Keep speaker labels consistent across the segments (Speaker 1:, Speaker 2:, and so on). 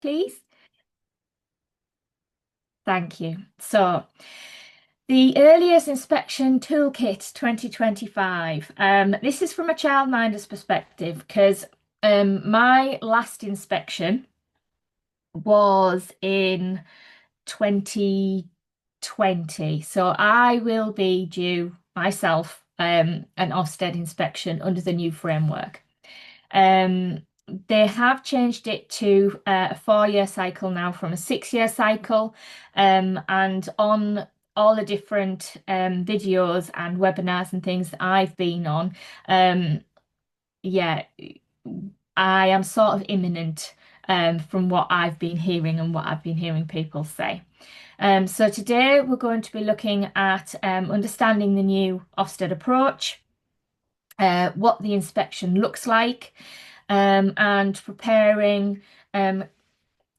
Speaker 1: please? Thank you. So, the Earliest Inspection Toolkit 2025. This is from a childminder's perspective because my last inspection was in 2020. So I will be due myself an Ofsted inspection under the new framework. Um, they have changed it to a 4 year cycle now from a 6 year cycle. And on all the different videos and webinars and things that I've been on, um, yeah, I am sort of imminent from what I've been hearing and what I've been hearing people say. So today we're going to be looking at understanding the new Ofsted approach, what the inspection looks like, and preparing um,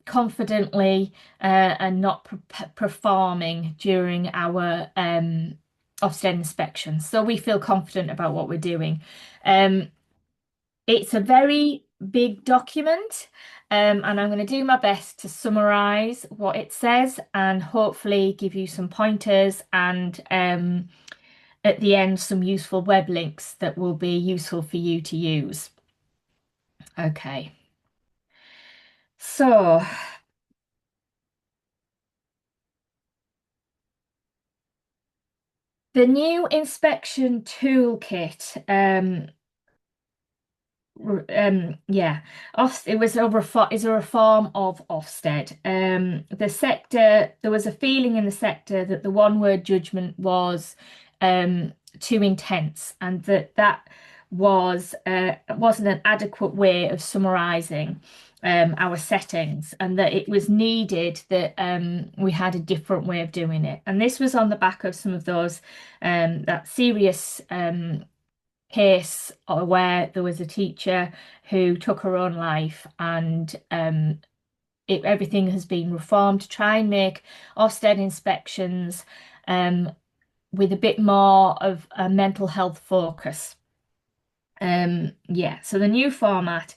Speaker 1: confidently and not performing during our Ofsted inspections. So we feel confident about what we're doing. Um, it's a very big document, and I'm going to do my best to summarize what it says and hopefully give you some pointers and at the end some useful web links that will be useful for you to use. Okay, so the new inspection toolkit, yeah, it was is a reform of Ofsted. The sector, there was a feeling in the sector that the one word judgment was too intense, and that wasn't an adequate way of summarising our settings, and that it was needed that we had a different way of doing it. And this was on the back of some of those that serious case where there was a teacher who took her own life, and everything has been reformed to try and make Ofsted inspections with a bit more of a mental health focus. Yeah, so the new format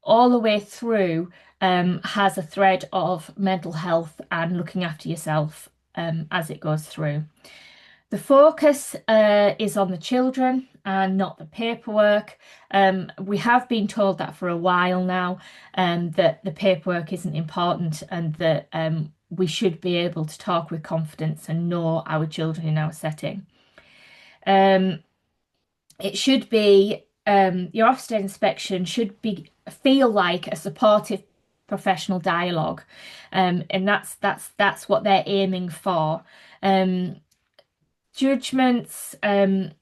Speaker 1: all the way through has a thread of mental health and looking after yourself as it goes through. The focus is on the children and not the paperwork. We have been told that for a while now, that the paperwork isn't important and that we should be able to talk with confidence and know our children in our setting. It should be your Ofsted inspection should be feel like a supportive professional dialogue, and that's what they're aiming for. Judgments, it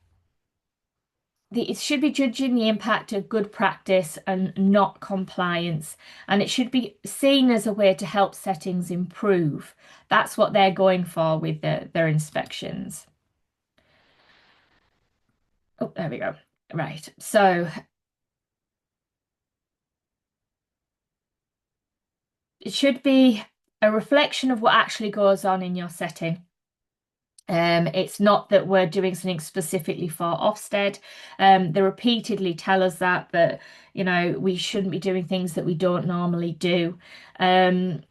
Speaker 1: should be judging the impact of good practice and not compliance, and it should be seen as a way to help settings improve. That's what they're going for with their inspections. Oh, there we go. Right. So it should be a reflection of what actually goes on in your setting. It's not that we're doing something specifically for Ofsted. They repeatedly tell us that we shouldn't be doing things that we don't normally do. Um,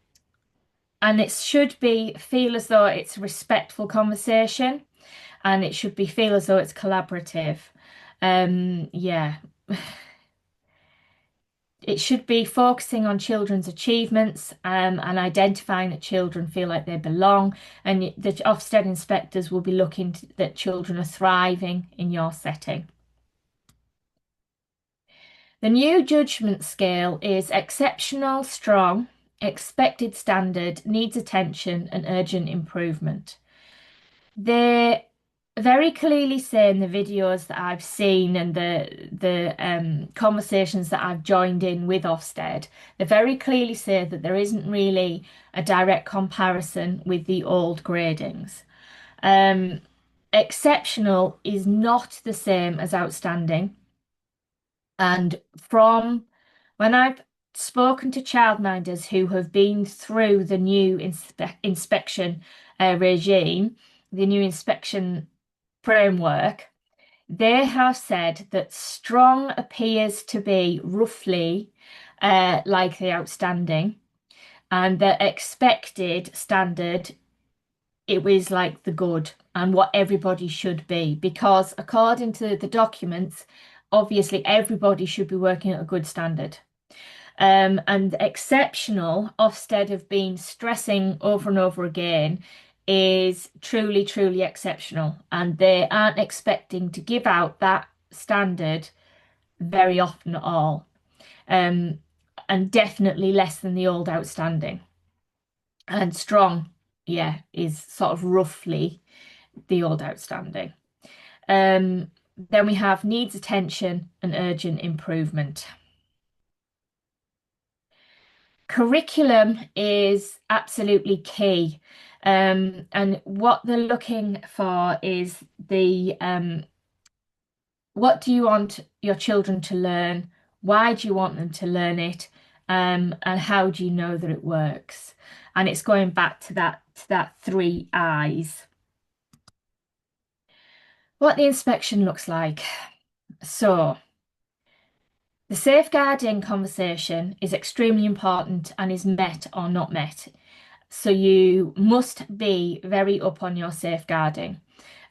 Speaker 1: and it should be feel as though it's a respectful conversation, and it should be feel as though it's collaborative. Yeah. It should be focusing on children's achievements and identifying that children feel like they belong, and the Ofsted inspectors will be that children are thriving in your setting. The new judgment scale is exceptional, strong, expected standard, needs attention, and urgent improvement. They very clearly say in the videos that I've seen and the conversations that I've joined in with Ofsted, they very clearly say that there isn't really a direct comparison with the old gradings. Um, Exceptional is not the same as outstanding. And from when I've spoken to childminders who have been through the new inspection regime, the new inspection framework, they have said that strong appears to be roughly like the outstanding, and the expected standard, it was like the good and what everybody should be, because according to the documents, obviously everybody should be working at a good standard. And exceptional, Ofsted have been stressing over and over again, is truly, truly exceptional. And they aren't expecting to give out that standard very often at all. Um, and definitely less than the old outstanding. And strong, yeah, is sort of roughly the old outstanding. Then we have needs attention and urgent improvement. Curriculum is absolutely key. And what they're looking for is what do you want your children to learn? Why do you want them to learn it? And how do you know that it works? And it's going back to that three I's. What the inspection looks like. So the safeguarding conversation is extremely important and is met or not met. So you must be very up on your safeguarding.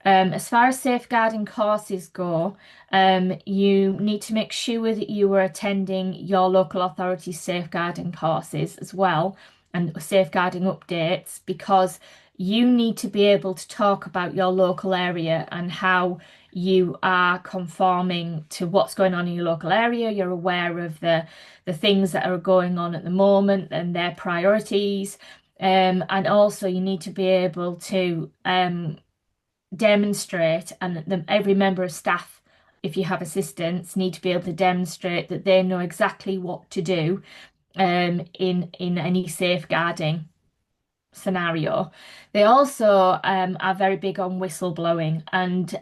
Speaker 1: As far as safeguarding courses go, you need to make sure that you are attending your local authority's safeguarding courses as well and safeguarding updates, because you need to be able to talk about your local area and how you are conforming to what's going on in your local area. You're aware of the things that are going on at the moment and their priorities. And also you need to be able to demonstrate, and every member of staff, if you have assistants, need to be able to demonstrate that they know exactly what to do in any safeguarding scenario. They also are very big on whistleblowing and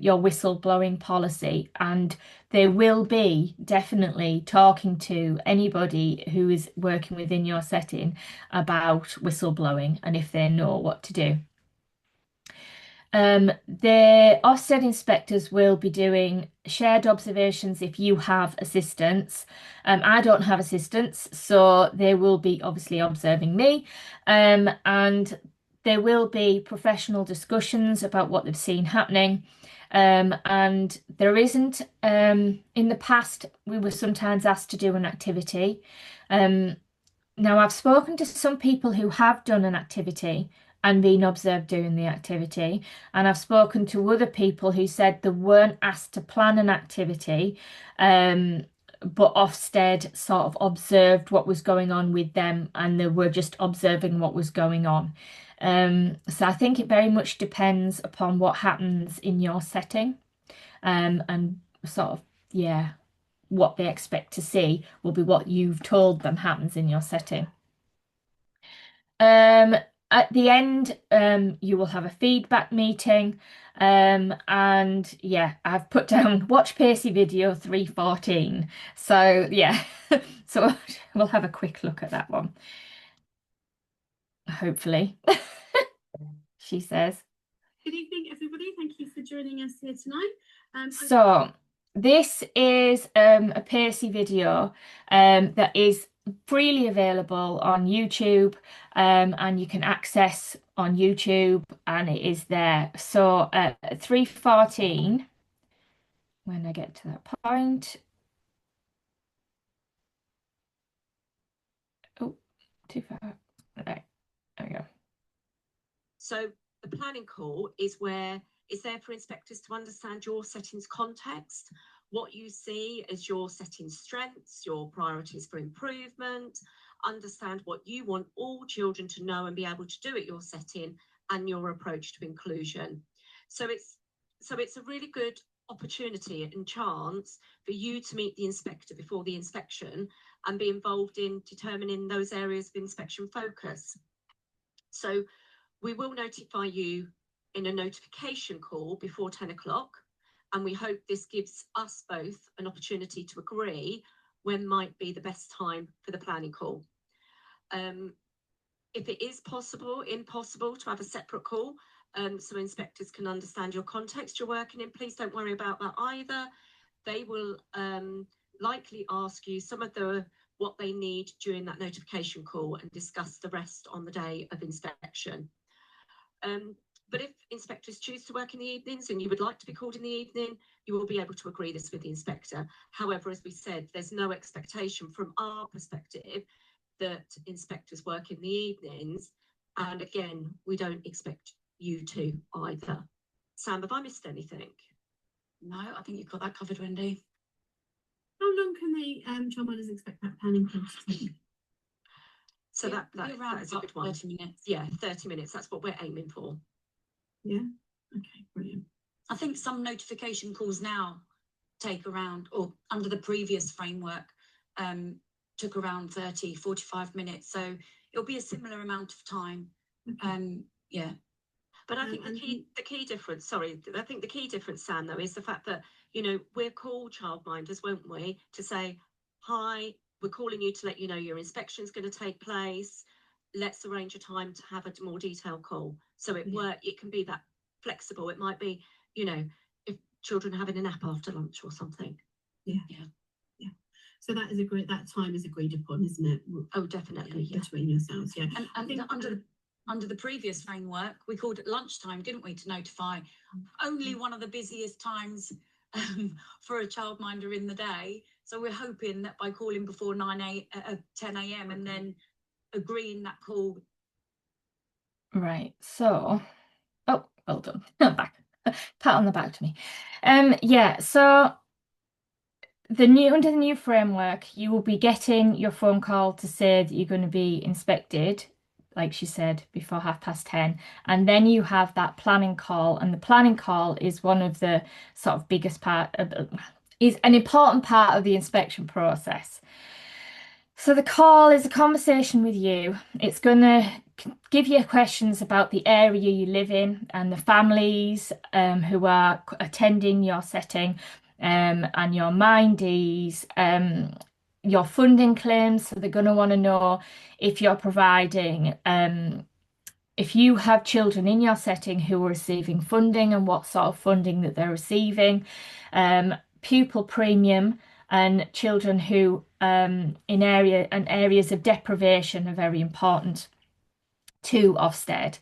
Speaker 1: your whistleblowing policy, and they will be definitely talking to anybody who is working within your setting about whistleblowing and if they know what to do. The Ofsted inspectors will be doing shared observations if you have assistants. I don't have assistants, so they will be obviously observing me. And there will be professional discussions about what they've seen happening. And there isn't, in the past, we were sometimes asked to do an activity. Um, Now, I've spoken to some people who have done an activity and been observed doing the activity, and I've spoken to other people who said they weren't asked to plan an activity, but Ofsted sort of observed what was going on with them and they were just observing what was going on. So I think it very much depends upon what happens in your setting, and sort of, yeah, what they expect to see will be what you've told them happens in your setting. Um, at the end, you will have a feedback meeting. And yeah, I've put down watch Pacey video 314. So yeah, so we'll have a quick look at that one, hopefully, she says.
Speaker 2: Good evening, everybody. Thank you for joining us here tonight.
Speaker 1: So this is a Pacey video that is freely available on YouTube, and you can access on YouTube, and it is there. So 314, when I get to that point. Oh, too far. Right, there we go.
Speaker 2: So the planning call is there for inspectors to understand your setting's context, what you see as your setting's strengths, your priorities for improvement, understand what you want all children to know and be able to do at your setting, and your approach to inclusion. So it's a really good opportunity and chance for you to meet the inspector before the inspection and be involved in determining those areas of inspection focus. So we will notify you in a notification call before 10 o'clock, and we hope this gives us both an opportunity to agree when might be the best time for the planning call. If it is impossible to have a separate call, so inspectors can understand your context you're working in, please don't worry about that either. They will likely ask you some of the what they need during that notification call and discuss the rest on the day of inspection. But if inspectors choose to work in the evenings and you would like to be called in the evening, you will be able to agree this with the inspector. However, as we said, there's no expectation from our perspective that inspectors work in the evenings. And again, we don't expect you to either. Sam, have I missed anything?
Speaker 3: No, I think you've got that covered, Wendy.
Speaker 4: How long can the childminders expect that planning call to take?
Speaker 2: So that is a good one.
Speaker 3: 30 minutes.
Speaker 2: Yeah, 30 minutes. That's what we're aiming for.
Speaker 4: Yeah. Okay, brilliant.
Speaker 3: I think some notification calls now take around, or under the previous framework, took around 30, 45 minutes. So it'll be a similar amount of time.
Speaker 4: Okay.
Speaker 3: Yeah.
Speaker 2: But I think the key difference, I think the key difference, Sam, though, is the fact that, you know, we'll call childminders, won't we, to say, hi, we're calling you to let you know your inspection's going to take place. Let's arrange a time to have a more detailed call. So it can be that flexible. It might be, you know, if children are having a nap after lunch or something.
Speaker 4: Yeah. So that is that time is agreed upon, isn't it?
Speaker 2: Oh, definitely.
Speaker 4: Between yourselves, yeah.
Speaker 3: And I think under the previous framework, we called it lunchtime, didn't we, to notify only one of the busiest times for a childminder in the day. So we're hoping that by calling before 10 a.m. and then agreeing that call.
Speaker 1: Right, so, oh, well done. I'm back. Pat on the back to me. Yeah, so under the new framework, you will be getting your phone call to say that you're going to be inspected, like she said, before 10:30, and then you have that planning call, and the planning call is one of the sort of biggest is an important part of the inspection process. So the call is a conversation with you. It's going to give you questions about the area you live in and the families who are attending your setting, and your mindees, your funding claims. So they're going to want to know if you're providing, if you have children in your setting who are receiving funding and what sort of funding that they're receiving, pupil premium, and children who in areas of deprivation are very important to Ofsted.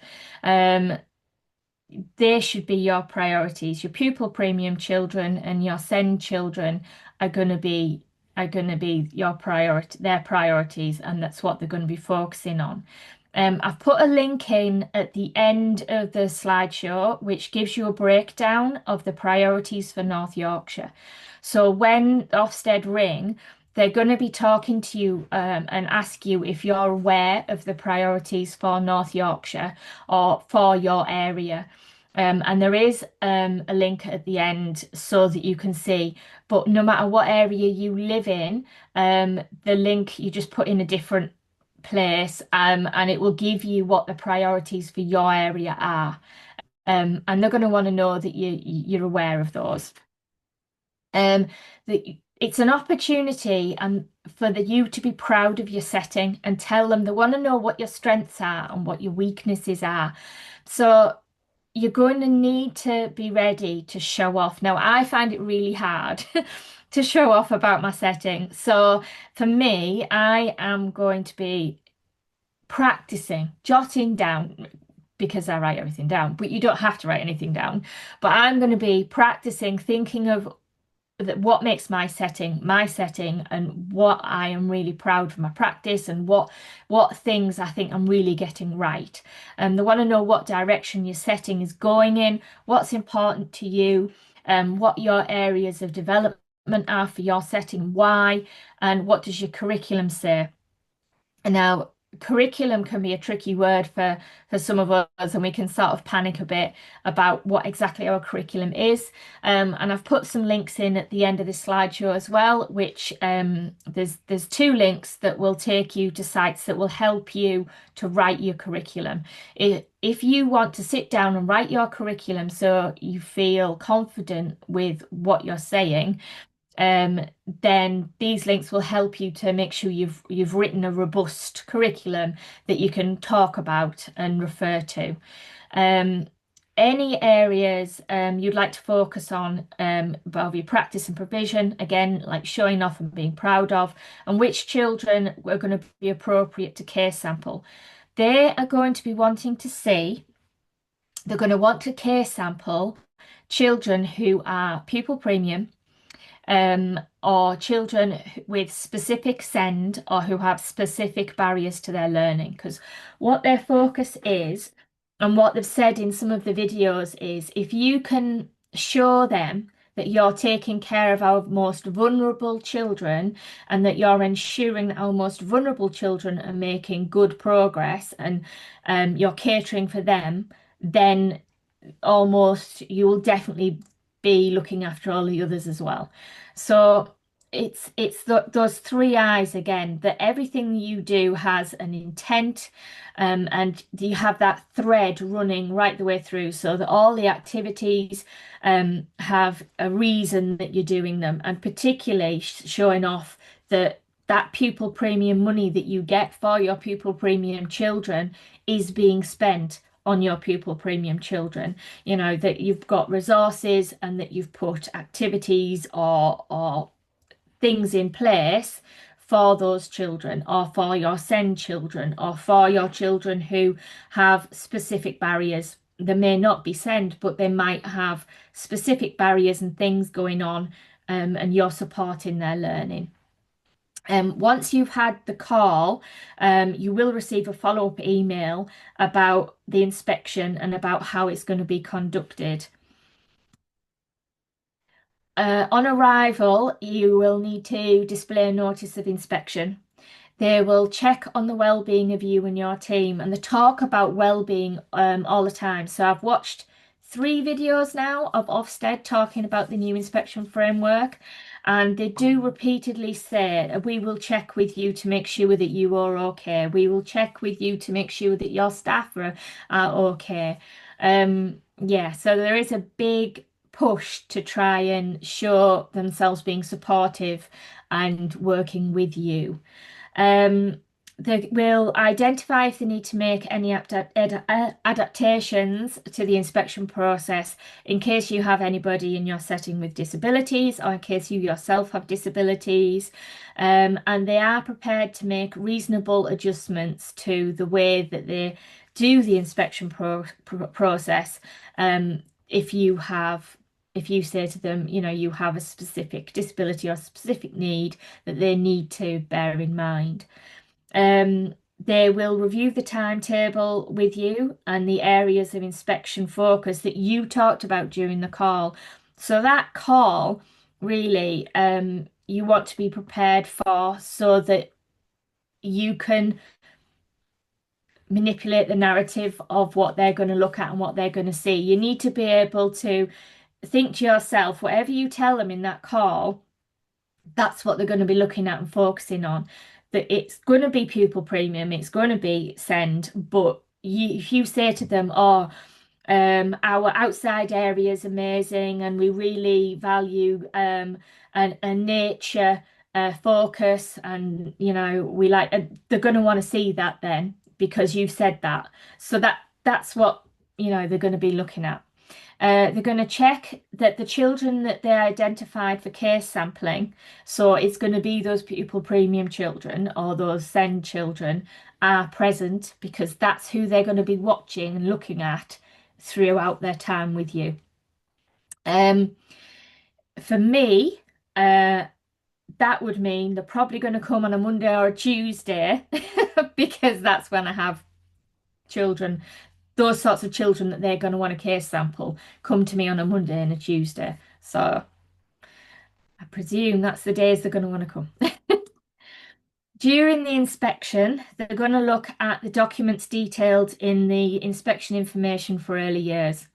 Speaker 1: They should be your priorities. Your pupil premium children and your SEND children are going to be your priority, their priorities, and that's what they're going to be focusing on. I've put a link in at the end of the slideshow, which gives you a breakdown of the priorities for North Yorkshire. So when Ofsted ring, they're going to be talking to you and ask you if you're aware of the priorities for North Yorkshire or for your area. And there is a link at the end so that you can see, but no matter what area you live in, the link you just put in a different place, and it will give you what the priorities for your area are. And they're going to want to know that you're aware of those. It's an opportunity for you to be proud of your setting and tell them. They want to know what your strengths are and what your weaknesses are. So you're going to need to be ready to show off. Now, I find it really hard to show off about my setting. So for me, I am going to be practicing, jotting down, because I write everything down, but you don't have to write anything down. But I'm going to be practicing thinking of what makes my setting, and what I am really proud of my practice, and what things I think I'm really getting right. And they want to know what direction your setting is going in, what's important to you, what your areas of development are for your setting, why, and what does your curriculum say. And now, curriculum can be a tricky word for some of us, and we can sort of panic a bit about what exactly our curriculum is. And I've put some links in at the end of this slideshow as well, which there's 2 links that will take you to sites that will help you to write your curriculum. If you want to sit down and write your curriculum so you feel confident with what you're saying, then these links will help you to make sure you've written a robust curriculum that you can talk about and refer to. any areas you'd like to focus on of your practice and provision, again, like showing off and being proud of, and which children are going to be appropriate to case sample. They are going to be wanting to see, they're going to want to case sample children who are pupil premium, or children with specific SEND or who have specific barriers to their learning. Because what their focus is, and what they've said in some of the videos, is if you can show them that you're taking care of our most vulnerable children and that you're ensuring that our most vulnerable children are making good progress and you're catering for them, then almost you will definitely be looking after all the others as well. So those three eyes again, that everything you do has an intent, and you have that thread running right the way through, so that all the activities have a reason that you're doing them, and particularly showing off that pupil premium money that you get for your pupil premium children is being spent on your pupil premium children. You know, that you've got resources and that you've put activities or things in place for those children, or for your SEND children, or for your children who have specific barriers. They may not be SEND, but they might have specific barriers and things going on, and you're supporting their learning. Once you've had the call, you will receive a follow-up email about the inspection and about how it's going to be conducted. On arrival, you will need to display a notice of inspection. They will check on the well-being of you and your team, and they talk about well-being all the time. So I've watched 3 videos now of Ofsted talking about the new inspection framework, and they do repeatedly say, we will check with you to make sure that you are okay. We will check with you to make sure that your staff are okay. Yeah, so there is a big push to try and show themselves being supportive and working with you. They will identify if they need to make any adaptations to the inspection process in case you have anybody in your setting with disabilities, or in case you yourself have disabilities. And they are prepared to make reasonable adjustments to the way that they do the inspection process. If you say to them, you know, you have a specific disability or specific need that they need to bear in mind. They will review the timetable with you and the areas of inspection focus that you talked about during the call. So that call really, you want to be prepared for, so that you can manipulate the narrative of what they're going to look at and what they're going to see. You need to be able to think to yourself, whatever you tell them in that call, that's what they're going to be looking at and focusing on. That it's going to be pupil premium, it's going to be SEND, but if you say to them, oh, our outside area is amazing and we really value a nature focus, and you know we like, they're going to want to see that then, because you've said that. So that's what, you know, they're going to be looking at. They're going to check that the children that they identified for case sampling, so it's going to be those pupil premium children or those SEND children, are present, because that's who they're going to be watching and looking at throughout their time with you. For me, that would mean they're probably going to come on a Monday or a Tuesday because that's when I have children, those sorts of children that they're going to want a case sample, come to me on a Monday and a Tuesday. So I presume that's the days they're going to want to come. During the inspection, they're going to look at the documents detailed in the inspection information for early years.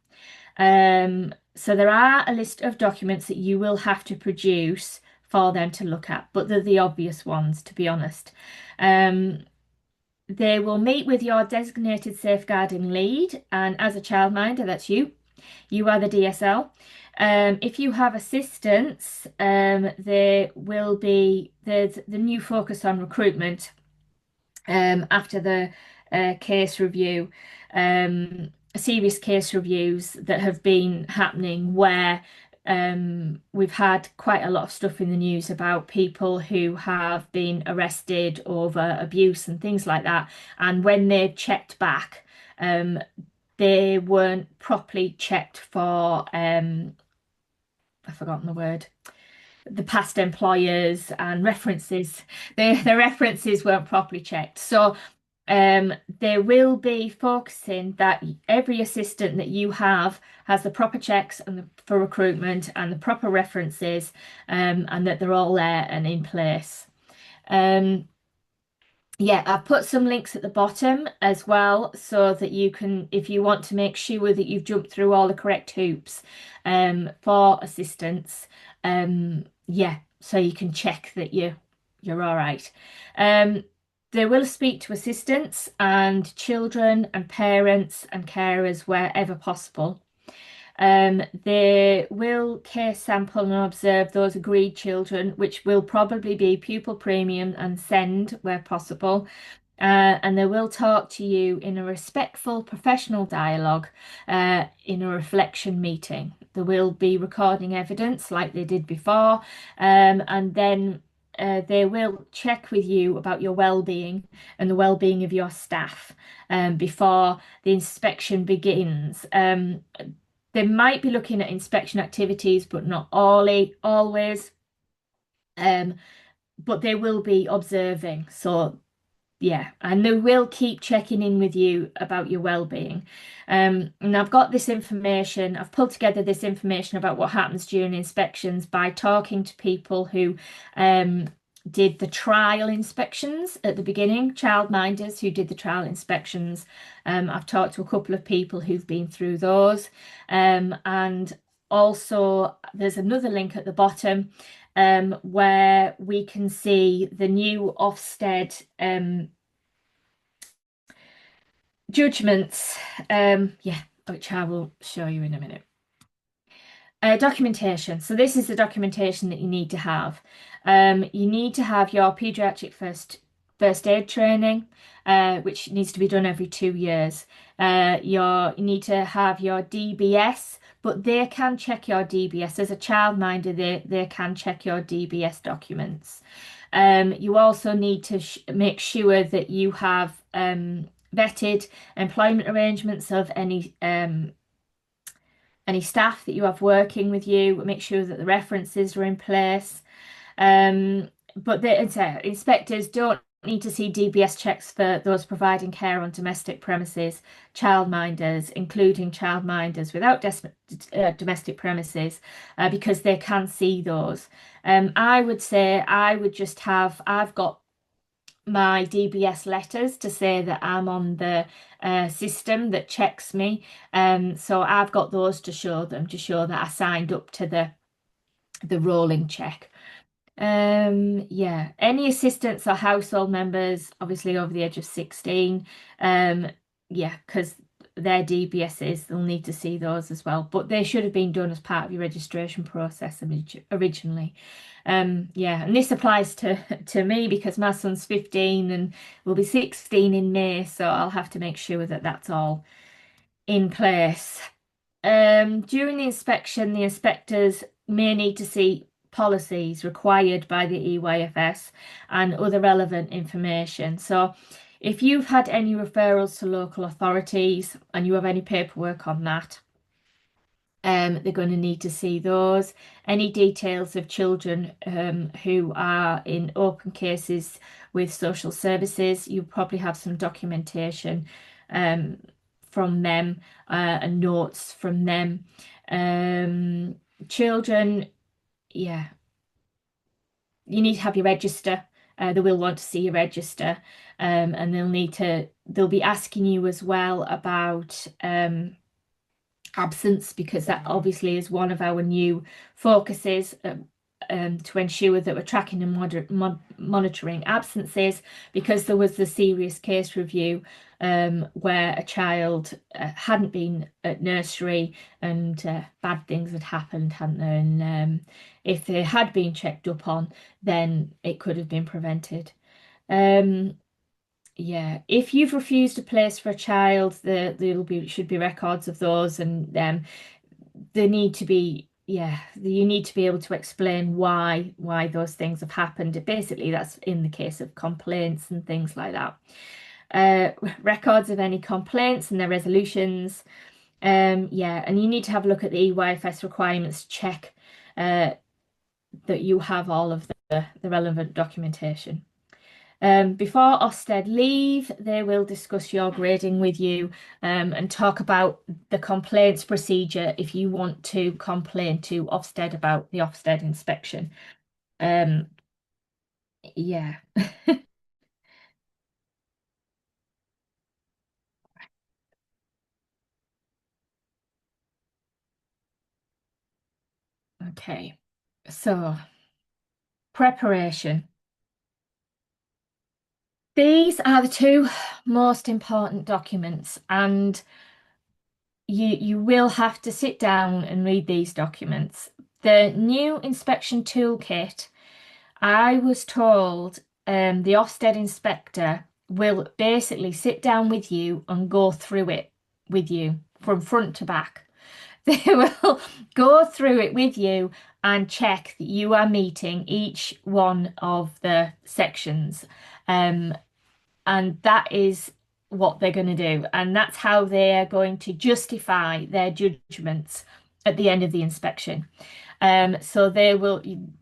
Speaker 1: So there are a list of documents that you will have to produce for them to look at, but they're the obvious ones, to be honest. They will meet with your designated safeguarding lead, and as a childminder, that's you. You are the DSL. If you have assistants, there will be the new focus on recruitment after the case review. serious case reviews that have been happening where we've had quite a lot of stuff in the news about people who have been arrested over abuse and things like that. And when they checked back, they weren't properly checked for, I've forgotten the word, the past employers and references. The references weren't properly checked. So they will be focusing that every assistant that you have has the proper checks for recruitment and the proper references, and that they're all there and in place. Um, yeah, I've put some links at the bottom as well so that you can, if you want to make sure that you've jumped through all the correct hoops for assistance, yeah, so you can check that you're all right. They will speak to assistants and children and parents and carers wherever possible. They will case sample and observe those agreed children, which will probably be pupil premium and send where possible. And they will talk to you in a respectful, professional dialogue in a reflection meeting. They will be recording evidence like they did before, and then they will check with you about your well-being and the well-being of your staff before the inspection begins. They might be looking at inspection activities, but not always. Um, but they will be observing. So yeah, and they will keep checking in with you about your well-being. And I've got this information, I've pulled together this information about what happens during inspections by talking to people who did the trial inspections at the beginning, childminders who did the trial inspections. I've talked to a couple of people who've been through those. And also there's another link at the bottom where we can see the new Ofsted judgments, yeah, which I will show you in a minute. Documentation. So this is the documentation that you need to have. You need to have your paediatric first aid training, which needs to be done every 2 years. You need to have your DBS, but they can check your DBS. As a childminder, they can check your DBS documents. You also need to make sure that you have vetted employment arrangements of any staff that you have working with you. Make sure that the references are in place. But the inspectors don't need to see DBS checks for those providing care on domestic premises, childminders, including childminders without domestic premises, because they can see those. I would say I would just have, I've got my DBS letters to say that I'm on the system that checks me. So I've got those to show them, to show that I signed up to the rolling check. Yeah, any assistants or household members, obviously over the age of 16, yeah, because their DBSs, they'll need to see those as well. But they should have been done as part of your registration process originally. Yeah, and this applies to me because my son's 15 and will be 16 in May, so I'll have to make sure that that's all in place. During the inspection, the inspectors may need to see policies required by the EYFS and other relevant information. So if you've had any referrals to local authorities and you have any paperwork on that, they're going to need to see those. Any details of children who are in open cases with social services, you probably have some documentation from them and notes from them. Children, yeah, you need to have your register. They will want to see your register, and they'll be asking you as well about absence, because that obviously is one of our new focuses, to ensure that we're tracking and monitoring absences, because there was the serious case review where a child hadn't been at nursery and bad things had happened, hadn't there? And if they had been checked up on, then it could have been prevented. Yeah, if you've refused a place for a child, there'll be should be records of those, and they need to be, yeah, you need to be able to explain why those things have happened. Basically, that's in the case of complaints and things like that. Records of any complaints and their resolutions. Yeah, and you need to have a look at the EYFS requirements, check that you have all of the relevant documentation. Before Ofsted leave, they will discuss your grading with you and talk about the complaints procedure if you want to complain to Ofsted about the Ofsted inspection. Um, yeah. Okay. So, preparation. These are the two most important documents, and you will have to sit down and read these documents. The new inspection toolkit, I was told the Ofsted inspector will basically sit down with you and go through it with you from front to back. They will go through it with you and check that you are meeting each one of the sections. Um, and that is what they're going to do. And that's how they are going to justify their judgments at the end of the inspection. So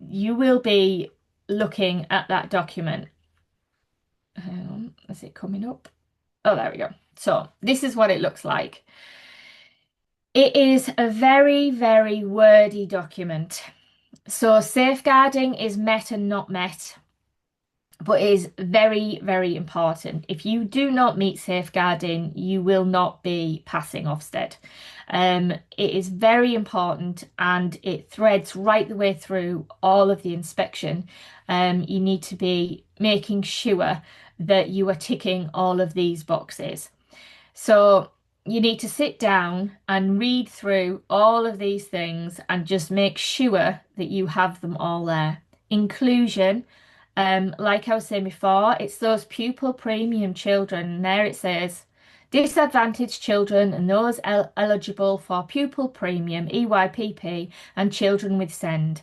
Speaker 1: you will be looking at that document. Is it coming up? Oh, there we go. So this is what it looks like. It is a very, very wordy document. So safeguarding is met and not met, but is very, very important. If you do not meet safeguarding, you will not be passing Ofsted. It is very important and it threads right the way through all of the inspection. You need to be making sure that you are ticking all of these boxes. So you need to sit down and read through all of these things and just make sure that you have them all there. Inclusion, like I was saying before, it's those pupil premium children. And there it says disadvantaged children and those eligible for pupil premium EYPP and children with SEND.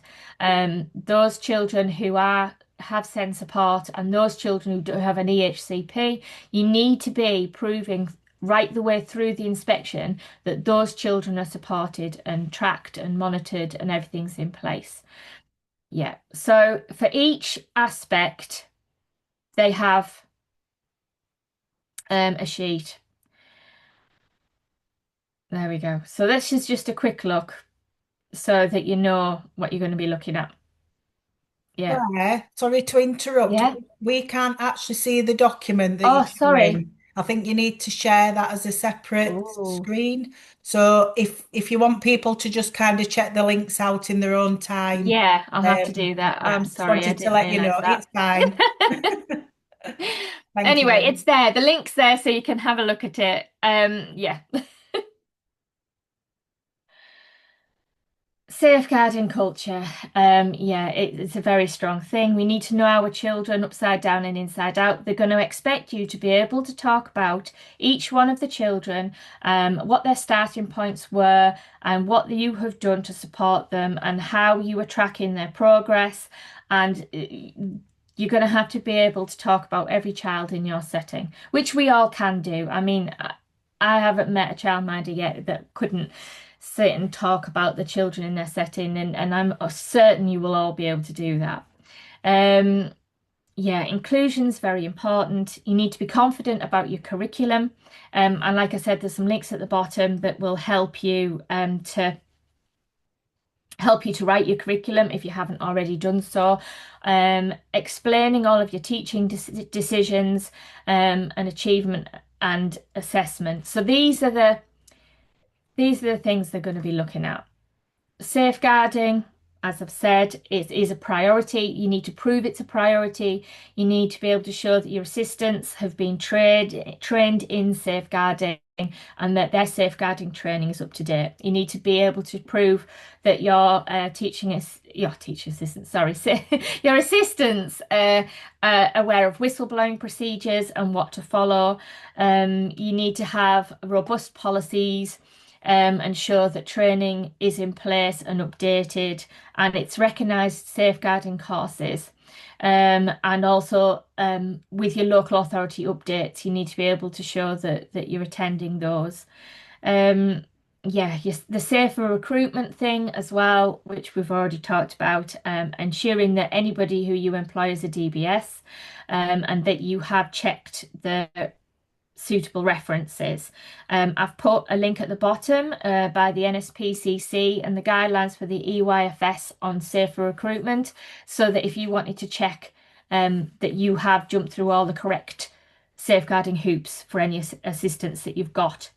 Speaker 1: Those children who have SEND support and those children who do have an EHCP, you need to be proving right the way through the inspection that those children are supported and tracked and monitored and everything's in place. Yeah, so for each aspect, they have a sheet. There we go. So this is just a quick look so that you know what you're going to be looking at. Yeah.
Speaker 5: Claire, sorry to interrupt.
Speaker 1: Yeah.
Speaker 5: We can't actually see the document that you're
Speaker 1: Oh, sorry.
Speaker 5: showing. I think you need to share that as a separate
Speaker 1: Oh,
Speaker 5: screen. So if you want people to just kind of check the links out in their own time,
Speaker 1: yeah, I'll have to do that.
Speaker 5: yeah,
Speaker 1: I'm
Speaker 5: just
Speaker 1: sorry, I
Speaker 5: wanted to
Speaker 1: didn't
Speaker 5: let you
Speaker 1: realize
Speaker 5: know
Speaker 1: that.
Speaker 5: it's fine. Thank
Speaker 1: Anyway,
Speaker 5: you.
Speaker 1: it's there. The link's there so you can have a look at it. Yeah. Safeguarding culture. Yeah, it's a very strong thing. We need to know our children upside down and inside out. They're going to expect you to be able to talk about each one of the children, what their starting points were, and what you have done to support them, and how you are tracking their progress. And you're going to have to be able to talk about every child in your setting, which we all can do. I mean, I haven't met a childminder yet that couldn't sit and talk about the children in their setting, and I'm certain you will all be able to do that. Yeah, inclusion's very important. You need to be confident about your curriculum. And like I said, there's some links at the bottom that will help you to write your curriculum if you haven't already done so. Explaining all of your teaching decisions and achievement and assessment. So these are the things they're going to be looking at. Safeguarding, as I've said, is a priority. You need to prove it's a priority. You need to be able to show that your assistants have been trained in safeguarding and that their safeguarding training is up to date. You need to be able to prove that your teaching assistants, sorry, your assistants are aware of whistleblowing procedures and what to follow. You need to have robust policies. Ensure that training is in place and updated, and it's recognised safeguarding courses. And also with your local authority updates, you need to be able to show that you're attending those. Um, yeah, yes, the safer recruitment thing as well, which we've already talked about, ensuring that anybody who you employ is a DBS, and that you have checked the suitable references. I've put a link at the bottom by the NSPCC and the guidelines for the EYFS on safer recruitment, so that if you wanted to check that you have jumped through all the correct safeguarding hoops for any assistance that you've got.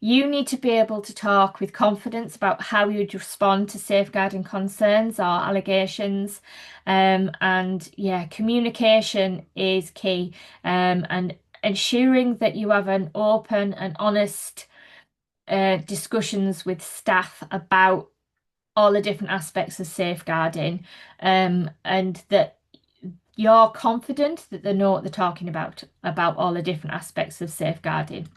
Speaker 1: You need to be able to talk with confidence about how you'd respond to safeguarding concerns or allegations. And yeah, communication is key. And ensuring that you have an open and honest discussions with staff about all the different aspects of safeguarding, and that you're confident that they know what they're talking about all the different aspects of safeguarding.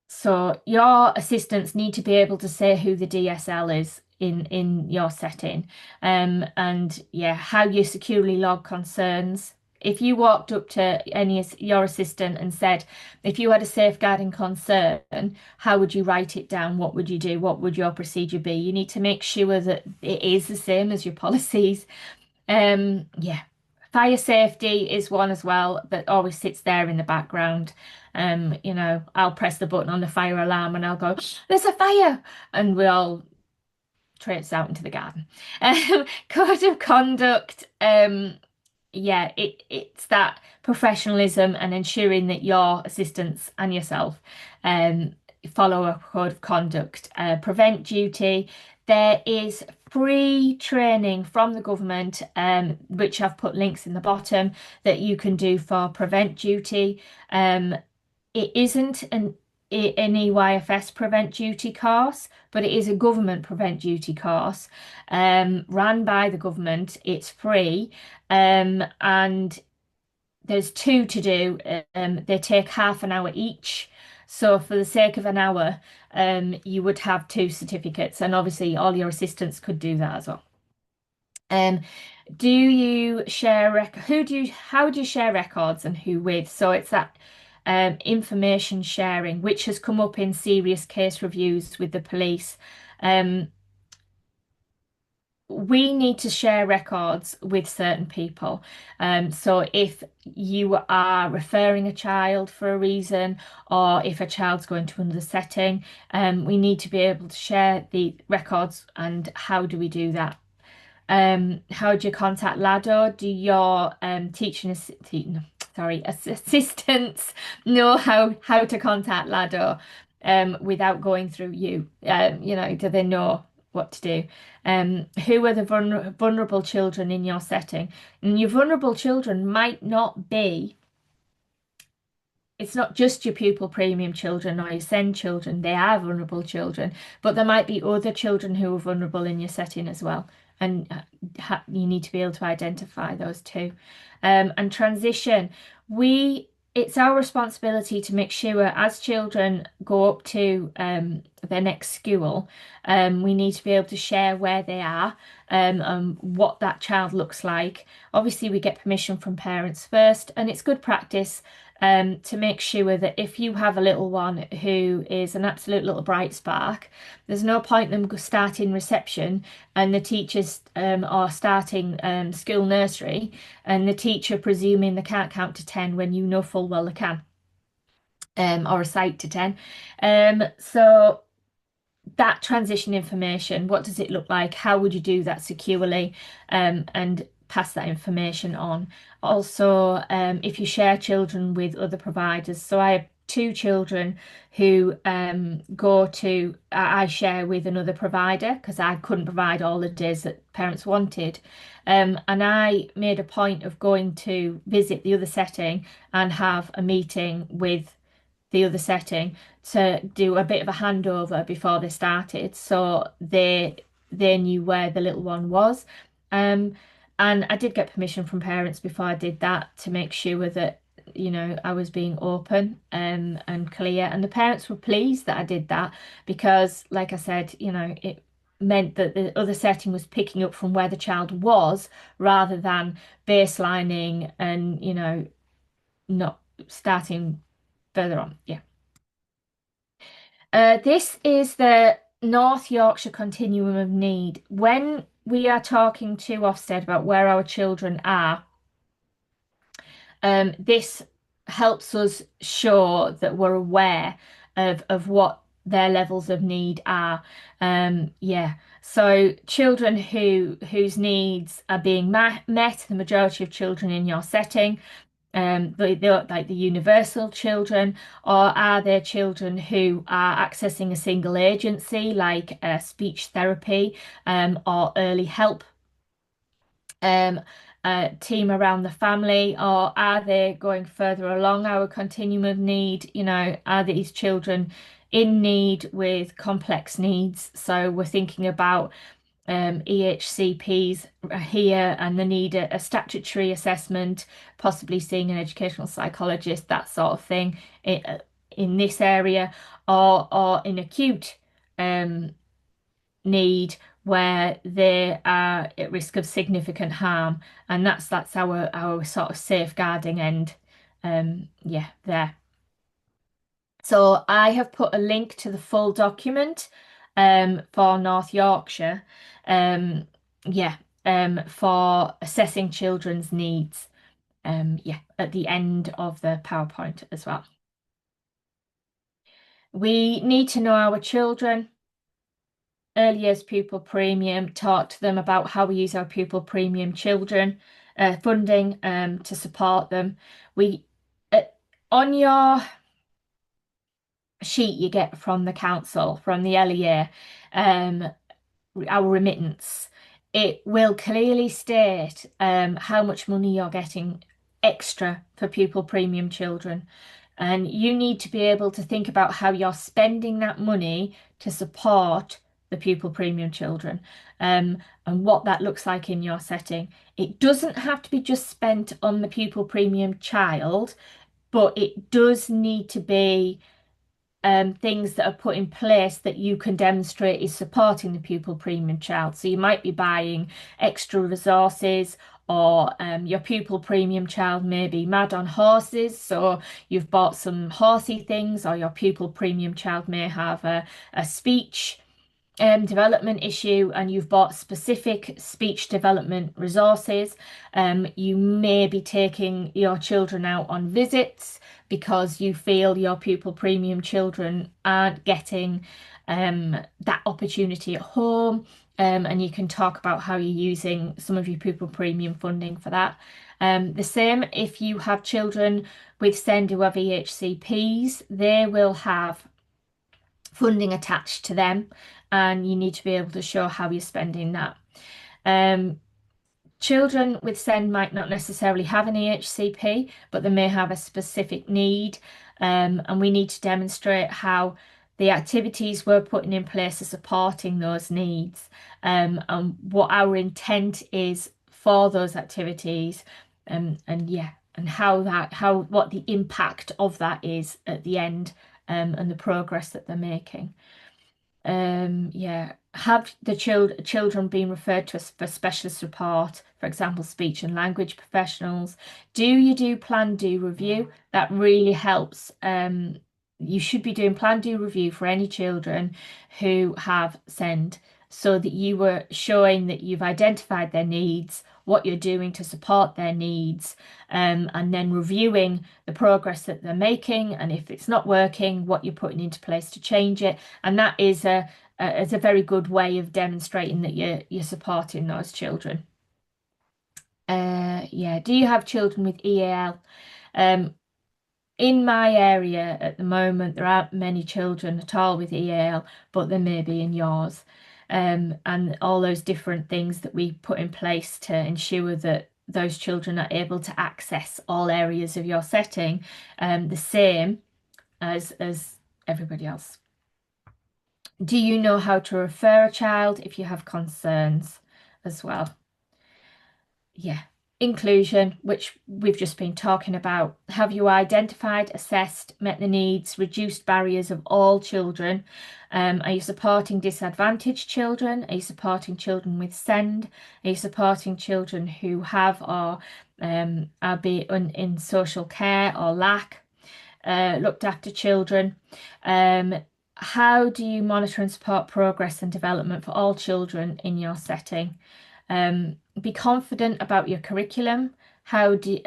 Speaker 1: So your assistants need to be able to say who the DSL is in your setting, and yeah, how you securely log concerns. If you walked up to your assistant and said, if you had a safeguarding concern, how would you write it down? What would you do? What would your procedure be? You need to make sure that it is the same as your policies. Yeah, fire safety is one as well that always sits there in the background. I'll press the button on the fire alarm and I'll go, there's a fire, and we all traipse out into the garden. Code of conduct, yeah, it's that professionalism and ensuring that your assistants and yourself follow a code of conduct. Prevent duty. There is free training from the government, which I've put links in the bottom, that you can do for prevent duty. It isn't an EYFS prevent duty course, but it is a government prevent duty course, ran by the government. It's free, and there's two to do. They take half an hour each. So for the sake of an hour, you would have two certificates, and obviously all your assistants could do that as well. Do you share how do you share records and who with? So it's that information sharing, which has come up in serious case reviews with the police. We need to share records with certain people. So if you are referring a child for a reason, or if a child's going to another setting, we need to be able to share the records. And how do we do that? How do you contact LADO? Do your assistants know how to contact LADO without going through you? Do they know what to do? Who are the vulnerable children in your setting? And your vulnerable children might not be, it's not just your pupil premium children or your SEND children, they are vulnerable children, but there might be other children who are vulnerable in your setting as well. And you need to be able to identify those too. And transition, it's our responsibility to make sure as children go up to their next school, we need to be able to share where they are, and what that child looks like. Obviously, we get permission from parents first, and it's good practice to make sure that if you have a little one who is an absolute little bright spark, there's no point in them starting reception and the teachers are starting school nursery, and the teacher presuming they can't count to 10 when you know full well they can, or recite to 10. So that transition information, what does it look like? How would you do that securely, and pass that information on? Also, if you share children with other providers, so I have two children who go to, I share with another provider because I couldn't provide all the days that parents wanted. And I made a point of going to visit the other setting and have a meeting with the other setting to do a bit of a handover before they started, so they knew where the little one was. Um, and I did get permission from parents before I did that to make sure that, I was being open and clear. And the parents were pleased that I did that because, like I said, it meant that the other setting was picking up from where the child was rather than baselining and, not starting further on. Yeah. This is the North Yorkshire continuum of need. When we are talking to Ofsted about where our children are, this helps us show that we're aware of what their levels of need are. Yeah. So children whose needs are being met, the majority of children in your setting, they're like the universal children, or are there children who are accessing a single agency like speech therapy or early help um, team around the family, or are they going further along our continuum of need? Are these children in need with complex needs? So we're thinking about EHCPs here, and they need a statutory assessment, possibly seeing an educational psychologist, that sort of thing in this area, or in acute need where they are at risk of significant harm, and that's our sort of safeguarding end. Yeah, there. So I have put a link to the full document for North Yorkshire, yeah, for assessing children's needs. Yeah, at the end of the PowerPoint as well. We need to know our children. Early years pupil premium, talk to them about how we use our pupil premium children funding to support them. We on your sheet you get from the council, from the LEA, our remittance, it will clearly state how much money you're getting extra for pupil premium children. And you need to be able to think about how you're spending that money to support the pupil premium children, and what that looks like in your setting. It doesn't have to be just spent on the pupil premium child, but it does need to be things that are put in place that you can demonstrate is supporting the pupil premium child. So you might be buying extra resources, or your pupil premium child may be mad on horses, so you've bought some horsey things, or your pupil premium child may have a speech development issue and you've bought specific speech development resources. You may be taking your children out on visits because you feel your pupil premium children aren't getting that opportunity at home. And you can talk about how you're using some of your pupil premium funding for that. The same if you have children with SEND who have EHCPs, they will have funding attached to them, and you need to be able to show how you're spending that. Children with SEND might not necessarily have an EHCP, but they may have a specific need, and we need to demonstrate how the activities we're putting in place are supporting those needs, and what our intent is for those activities, and yeah, and what the impact of that is at the end, and the progress that they're making. Yeah, have the children been referred to for specialist support, for example, speech and language professionals? Do you do plan, do review? That really helps. You should be doing plan, do review for any children who have SEND, so that you were showing that you've identified their needs, what you're doing to support their needs, and then reviewing the progress that they're making, and if it's not working, what you're putting into place to change it. And that is a very good way of demonstrating that you're supporting those children. Yeah, do you have children with EAL? in my area at the moment, there aren't many children at all with EAL, but there may be in yours. And all those different things that we put in place to ensure that those children are able to access all areas of your setting, the same as everybody else. Do you know how to refer a child if you have concerns as well? Yeah. Inclusion, which we've just been talking about. Have you identified, assessed, met the needs, reduced barriers of all children? Are you supporting disadvantaged children? Are you supporting children with SEND? Are you supporting children who have or are in social care or lack? Looked after children. How do you monitor and support progress and development for all children in your setting? Be confident about your curriculum. How do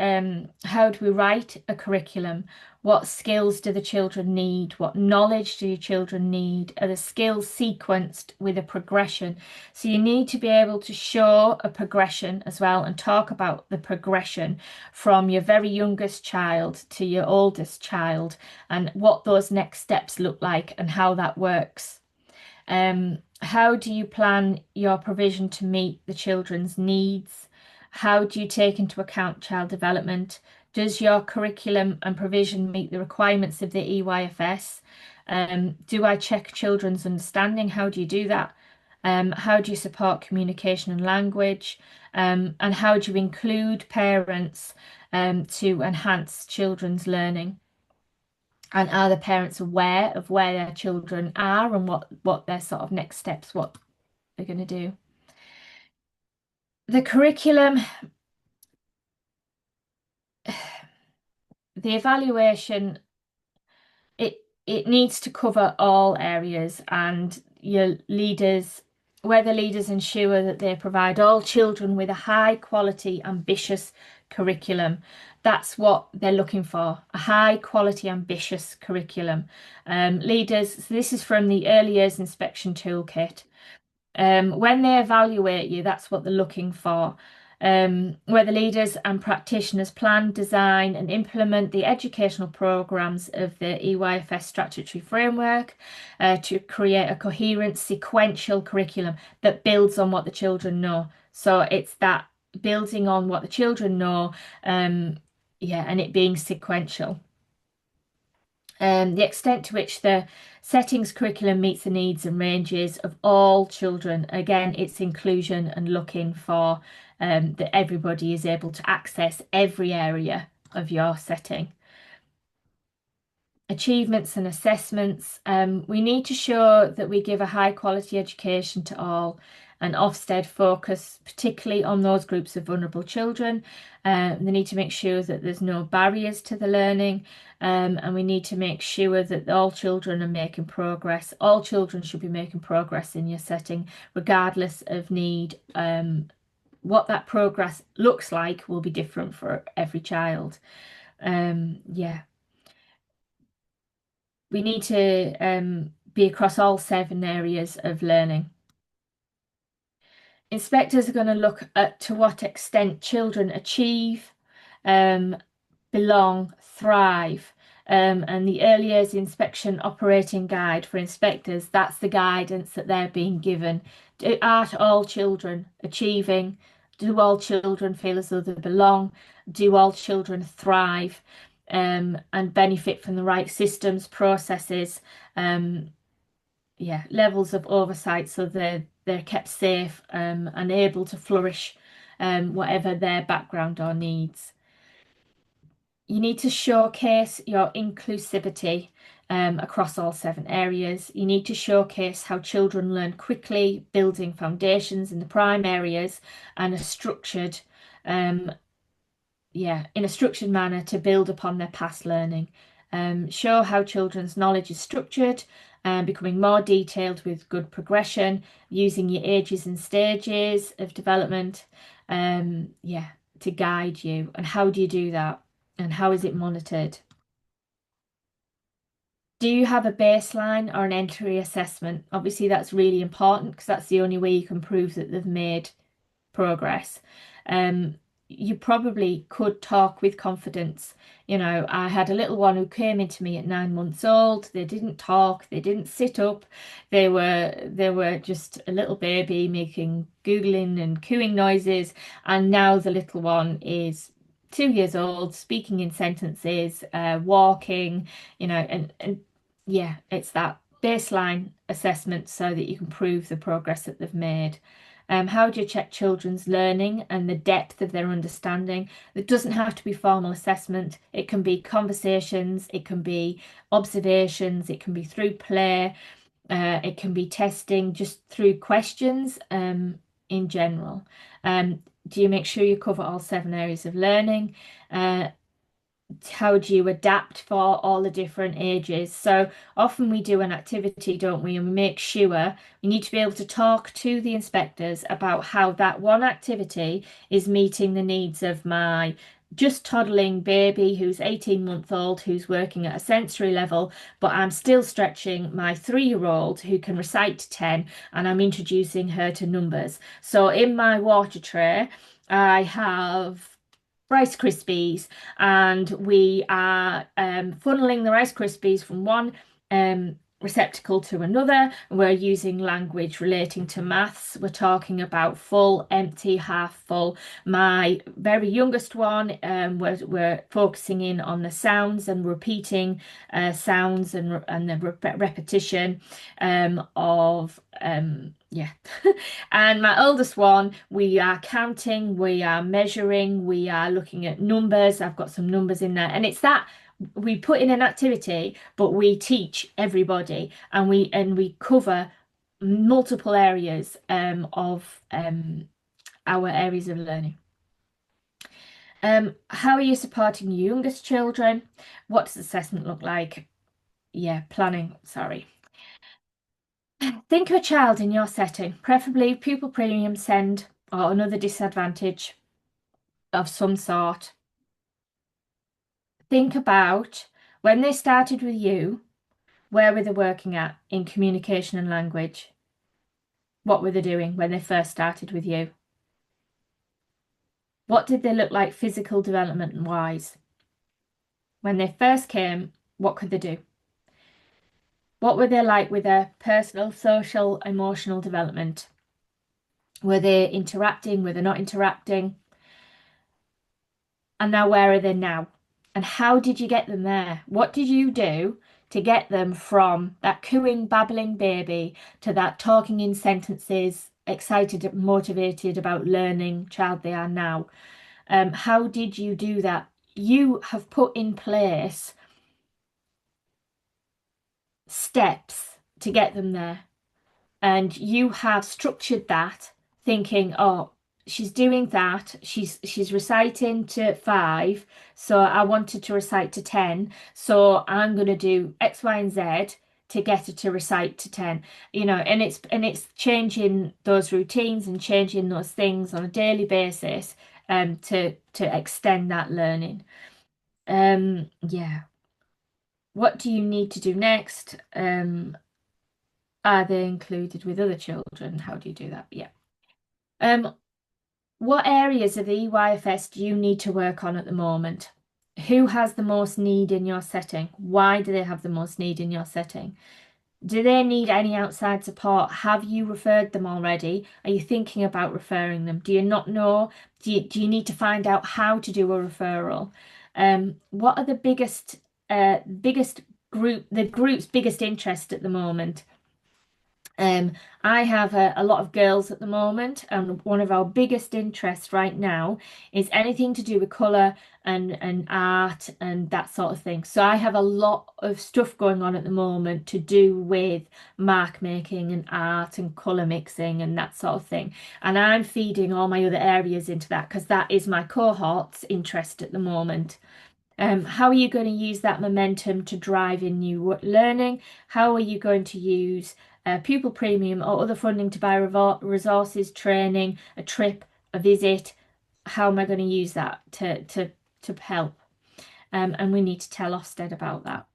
Speaker 1: we write a curriculum? What skills do the children need? What knowledge do your children need? Are the skills sequenced with a progression? So you need to be able to show a progression as well and talk about the progression from your very youngest child to your oldest child and what those next steps look like and how that works. How do you plan your provision to meet the children's needs? How do you take into account child development? Does your curriculum and provision meet the requirements of the EYFS? Do I check children's understanding? How do you do that? How do you support communication and language? And how do you include parents to enhance children's learning? And are the parents aware of where their children are and what their sort of next steps, what they're going to do? The curriculum, the evaluation, it needs to cover all areas, and your leaders, where the leaders ensure that they provide all children with a high quality, ambitious curriculum. That's what they're looking for, a high quality, ambitious curriculum. Leaders, so this is from the Early Years Inspection Toolkit. When they evaluate you, that's what they're looking for. Where the leaders and practitioners plan, design, and implement the educational programs of the EYFS statutory framework to create a coherent, sequential curriculum that builds on what the children know. So it's that building on what the children know, yeah, and it being sequential. The extent to which the settings curriculum meets the needs and ranges of all children. Again, it's inclusion and looking for that everybody is able to access every area of your setting. Achievements and assessments. We need to show that we give a high quality education to all, and Ofsted focus particularly on those groups of vulnerable children. They need to make sure that there's no barriers to the learning, and we need to make sure that all children are making progress. All children should be making progress in your setting, regardless of need. What that progress looks like will be different for every child. Yeah. We need to be across all 7 areas of learning. Inspectors are going to look at to what extent children achieve, belong, thrive. And the Early Years Inspection Operating Guide for inspectors, that's the guidance that they're being given. Are all children achieving? Do all children feel as though they belong? Do all children thrive and benefit from the right systems, processes, yeah, levels of oversight so they're kept safe and able to flourish whatever their background or needs. You need to showcase your inclusivity across all 7 areas. You need to showcase how children learn quickly, building foundations in the prime areas and a structured, yeah, in a structured manner to build upon their past learning. Show how children's knowledge is structured and becoming more detailed with good progression, using your ages and stages of development, yeah, to guide you. And how do you do that? And how is it monitored? Do you have a baseline or an entry assessment? Obviously, that's really important because that's the only way you can prove that they've made progress. you probably could talk with confidence. You know, I had a little one who came into me at 9 months old. They didn't talk, they didn't sit up. They were just a little baby making googling and cooing noises. And now the little one is 2 years old, speaking in sentences, walking, you know, and yeah, it's that baseline assessment so that you can prove the progress that they've made. How do you check children's learning and the depth of their understanding? It doesn't have to be formal assessment. It can be conversations, it can be observations, it can be through play, it can be testing just through questions in general. Do you make sure you cover all 7 areas of learning? How do you adapt for all the different ages? So often we do an activity, don't we? And we make sure we need to be able to talk to the inspectors about how that one activity is meeting the needs of my just toddling baby who's 18 months old, who's working at a sensory level, but I'm still stretching my 3-year-old who can recite to 10 and I'm introducing her to numbers. So in my water tray, I have Rice Krispies, and we are funneling the Rice Krispies from one receptacle to another. We're using language relating to maths. We're talking about full, empty, half full. My very youngest one, we're focusing in on the sounds and repeating sounds and the repetition of yeah. And my oldest one, we are counting, we are measuring, we are looking at numbers. I've got some numbers in there. And it's that we put in an activity, but we teach everybody and we cover multiple areas of our areas of learning. How are you supporting your youngest children? What does assessment look like? Yeah, planning, sorry. Think of a child in your setting, preferably pupil premium SEND or another disadvantage of some sort. Think about when they started with you, where were they working at in communication and language? What were they doing when they first started with you? What did they look like physical development wise? When they first came, what could they do? What were they like with their personal, social, emotional development? Were they interacting? Were they not interacting? And now where are they now? And how did you get them there? What did you do to get them from that cooing, babbling baby to that talking in sentences, excited, motivated about learning child they are now? How did you do that? You have put in place steps to get them there. And you have structured that thinking, oh, she's doing that. She's reciting to 5, so I wanted to recite to 10. So I'm going to do X, Y, and Z to get her to recite to 10. You know, and it's changing those routines and changing those things on a daily basis to extend that learning. Yeah. What do you need to do next? Are they included with other children? How do you do that? Yeah. What areas of the EYFS do you need to work on at the moment? Who has the most need in your setting? Why do they have the most need in your setting? Do they need any outside support? Have you referred them already? Are you thinking about referring them? Do you not know? Do you need to find out how to do a referral? What are the biggest the group's biggest interest at the moment? I have a lot of girls at the moment, and one of our biggest interests right now is anything to do with colour and art and that sort of thing. So I have a lot of stuff going on at the moment to do with mark making and art and colour mixing and that sort of thing. And I'm feeding all my other areas into that because that is my cohort's interest at the moment. How are you going to use that momentum to drive in new learning? How are you going to use pupil premium or other funding to buy resources, training, a trip, a visit? How am I going to use that to help? And we need to tell Ofsted about that.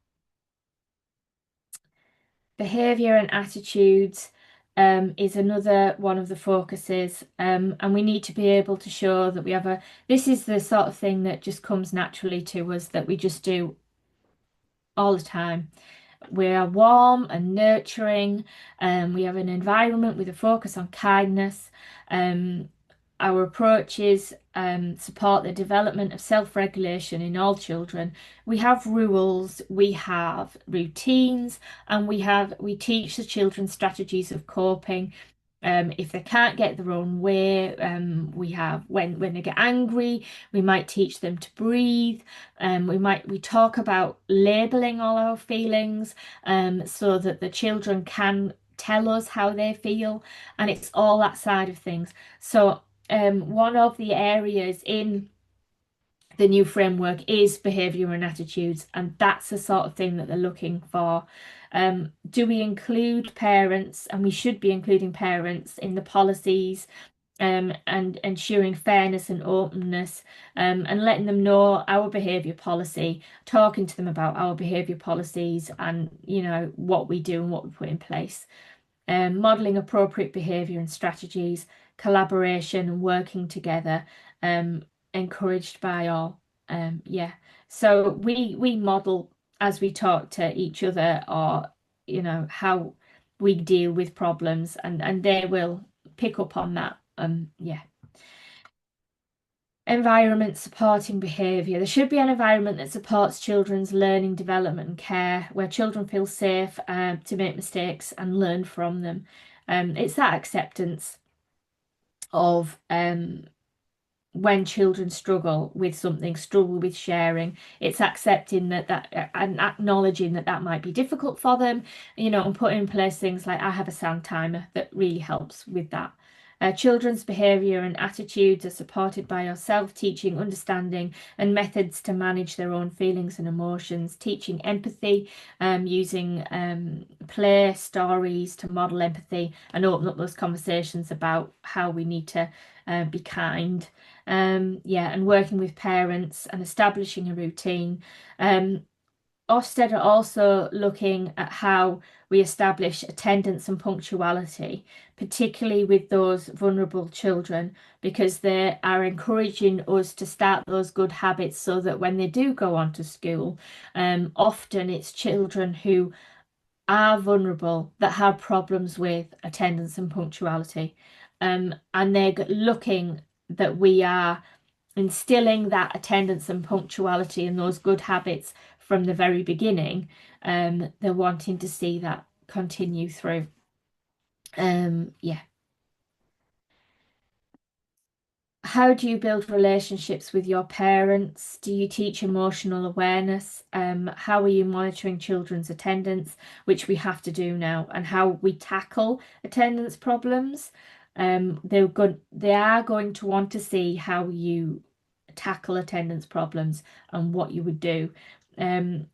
Speaker 1: Behaviour and attitudes. is another one of the focuses, and we need to be able to show that we have this is the sort of thing that just comes naturally to us, that we just do all the time. We are warm and nurturing, we have an environment with a focus on kindness. Our approaches support the development of self-regulation in all children. We have rules, we have routines, and we teach the children strategies of coping. If they can't get their own way, we have when they get angry, we might teach them to breathe. We talk about labeling all our feelings, so that the children can tell us how they feel, and it's all that side of things. So one of the areas in the new framework is behaviour and attitudes, and that's the sort of thing that they're looking for. Do we include parents? And we should be including parents in the policies, and ensuring fairness and openness, and letting them know our behaviour policy, talking to them about our behaviour policies, and what we do and what we put in place. Modelling appropriate behaviour and strategies, collaboration and working together, encouraged by all. Yeah. So we model as we talk to each other, or how we deal with problems, and they will pick up on that. Yeah. Environment supporting behaviour. There should be an environment that supports children's learning, development, and care, where children feel safe to make mistakes and learn from them. It's that acceptance of when children struggle with something, struggle with sharing. It's accepting that and acknowledging that might be difficult for them, and putting in place things like I have a sound timer that really helps with that. Children's behaviour and attitudes are supported by our self-teaching, understanding, and methods to manage their own feelings and emotions, teaching empathy, using play, stories to model empathy and open up those conversations about how we need to be kind. And working with parents and establishing a routine. Ofsted are also looking at how we establish attendance and punctuality, particularly with those vulnerable children, because they are encouraging us to start those good habits so that when they do go on to school, often it's children who are vulnerable that have problems with attendance and punctuality. And they're looking that we are instilling that attendance and punctuality and those good habits from the very beginning. They're wanting to see that continue through. Yeah. How do you build relationships with your parents? Do you teach emotional awareness? How are you monitoring children's attendance, which we have to do now, and how we tackle attendance problems? They are going to want to see how you tackle attendance problems and what you would do.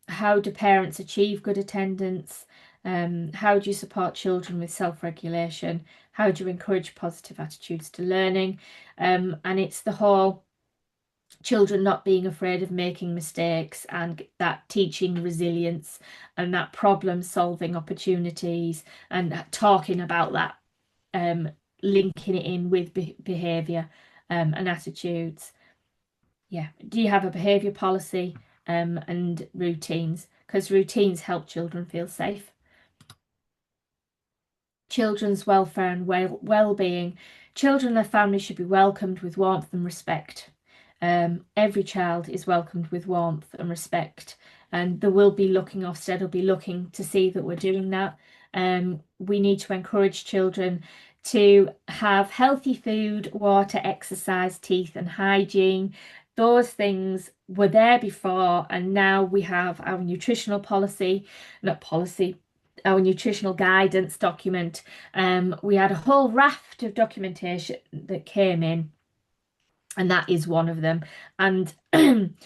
Speaker 1: How do parents achieve good attendance? How do you support children with self-regulation? How do you encourage positive attitudes to learning? And it's the whole children not being afraid of making mistakes, and that teaching resilience and that problem solving opportunities, and talking about that, linking it in with behaviour and attitudes. Yeah. Do you have a behaviour policy and routines? Because routines help children feel safe. Children's welfare and well-being. Children and their families should be welcomed with warmth and respect. Every child is welcomed with warmth and respect, and Ofsted will be looking to see that we're doing that. We need to encourage children to have healthy food, water, exercise, teeth, and hygiene. Those things were there before, and now we have our nutritional policy, not policy, our nutritional guidance document. We had a whole raft of documentation that came in, and that is one of them. And in